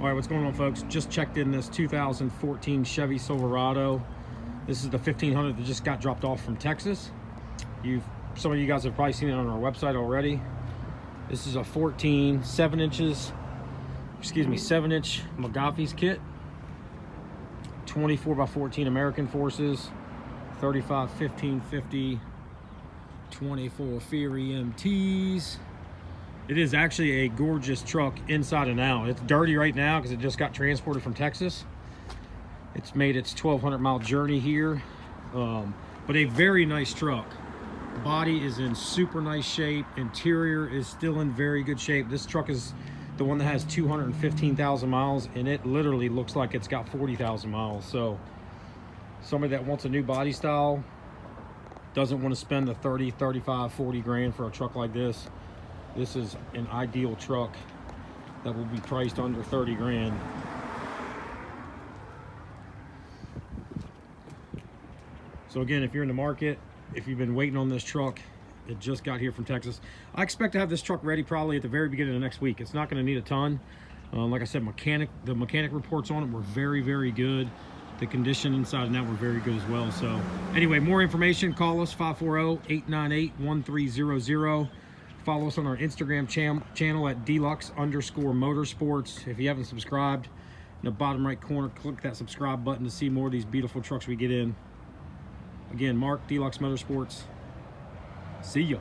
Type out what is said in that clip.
All right, what's going on, folks? Just checked in this 2014 Chevy Silverado. This is the 1500 that just got dropped off from Texas. Some of you guys have probably seen it on our website already. This is a 7-inch Mcgaughys kit, 24x14 American forces, 35 1550, 24 Fury MTs. It is actually a gorgeous truck inside and out. It's dirty right now because it just got transported from Texas. It's made its 1,200 mile journey here, but a very nice truck. Body is in super nice shape. Interior is still in very good shape. This truck is the one that has 215,000 miles, and it literally looks like it's got 40,000 miles. So somebody that wants a new body style, doesn't want to spend the 30, 35, 40 grand for a truck like this, this is an ideal truck that will be priced under 30 grand. So again, if you're in the market, if you've been waiting on this truck, it just got here from Texas. I expect to have this truck ready probably at the very beginning of next week. It's not going to need a ton. Like I said, the mechanic reports on it were very, very good. The condition inside and out were very good as well. So anyway, more information, call us 540-898-1300. Follow us on our Instagram channel at deluxe_motorsports. If you haven't subscribed, in the bottom right corner, click that subscribe button to see more of these beautiful trucks we get in. Again, Mark, Deluxe Motorsports. See ya.